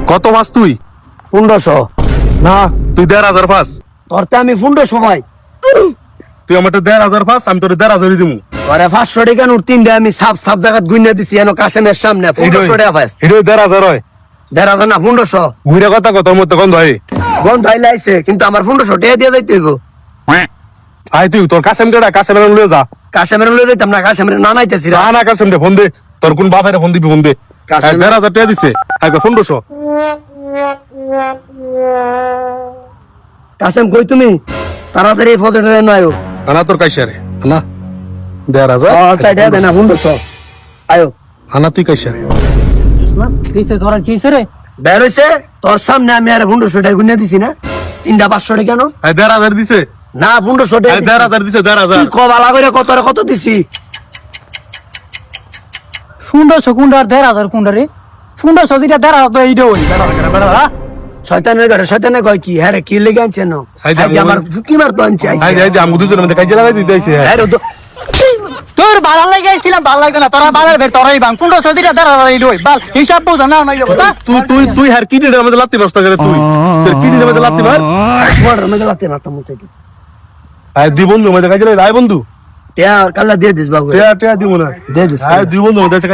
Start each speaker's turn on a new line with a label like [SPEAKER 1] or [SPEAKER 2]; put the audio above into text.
[SPEAKER 1] কত পাস তুই?
[SPEAKER 2] 1500।
[SPEAKER 1] না, তুই 1500 পাস।
[SPEAKER 2] তোরতে আমি 1500 পাই।
[SPEAKER 1] তুই আমার 1500 পাস, আমি তোর 1500 দিমু।
[SPEAKER 2] আরে 500 টাকা নোট 3 আমি সাপ জায়গা গুইনা দিছি এনো কাশেমের সামনে 1500 টাকা পাইছ।
[SPEAKER 1] এটা 1500 হয়।
[SPEAKER 2] 1500 না 1500।
[SPEAKER 1] বুইরা কথা কত মত গন্ধ হয়।
[SPEAKER 2] গন্ধ আইছে কিন্তু আমার 1500 টাকা দিয়ে যাইতে হইব।
[SPEAKER 1] আই তুই তোর কাসেম কেডা? কাসেম লয়ে যা।
[SPEAKER 2] কাশেমের লই যাইতাম না, কাশেমের না নাইতেছি রা।
[SPEAKER 1] না কাসেম দে ফোন দে। তোর কোন বাপের ফোন দিবি ফোন দে।
[SPEAKER 2] কাসেম-
[SPEAKER 1] 1500 টাকা দিছে। আগে 1500।
[SPEAKER 2] কাশেম কই তুমি? তাড়াতাড়ি ফজরে নাইও।
[SPEAKER 1] আনা তোর কাইসারে। আনা 1500।
[SPEAKER 2] টাকা দে না 1500। আয়ো।
[SPEAKER 1] আনা তুই কাইসারে।
[SPEAKER 3] কিসে ধরা কিসে রে?
[SPEAKER 2] বের হইছে তোর সামনে আমি আরে 1500 টাকা গুইনা দিছি না। 3টা 500 টাকা কেন?
[SPEAKER 1] 1500 দিছে।
[SPEAKER 2] না 1500 টাকা।
[SPEAKER 1] 1500 দিছে 1500।
[SPEAKER 2] কবালা করে কত দিছি?
[SPEAKER 3] 1500 কুন্ডার 1500 কুন্ডা রে? 1500 যেটা 1500 তো এইটা হই বেড়া।
[SPEAKER 2] শয়তানের ঘরে শয়তানে কয় কি? হ্যাঁ রে কি লেগে আনছে না?
[SPEAKER 1] হাইদা
[SPEAKER 2] আজকে আমার ফুকি মারতো আনছে আজকে।
[SPEAKER 1] আই যাই আমগো দুজনের মধ্যে কাইজা লাগাই দিতেছে।
[SPEAKER 2] হ্যাঁ রে
[SPEAKER 3] তোর ভালো লাগে আইছিলাম ভালো লাগবে না তোরা বাজার বের তোরাই বাং 1500 যেটা 1500 এইটা হই বাল হিসাব বুঝ না নাই কথা।
[SPEAKER 1] তুই হার কিডনির মধ্যে লাত্তি নষ্ট করে তুই। তোর কিডনির মধ্যে লাত্তি মার।
[SPEAKER 2] তোমার মজা লাগতে না তো মুছে দিছি।
[SPEAKER 1] আই দুই বন্ধু মধ্যে কাইজা লাগাই বন্ধু।
[SPEAKER 2] টিয়া কাল্লা দিয়ে দিস বাবু।
[SPEAKER 1] টিয়া দিব না।
[SPEAKER 2] দিয়ে দিস।
[SPEAKER 1] আই দুই বন্ধু মধ্যে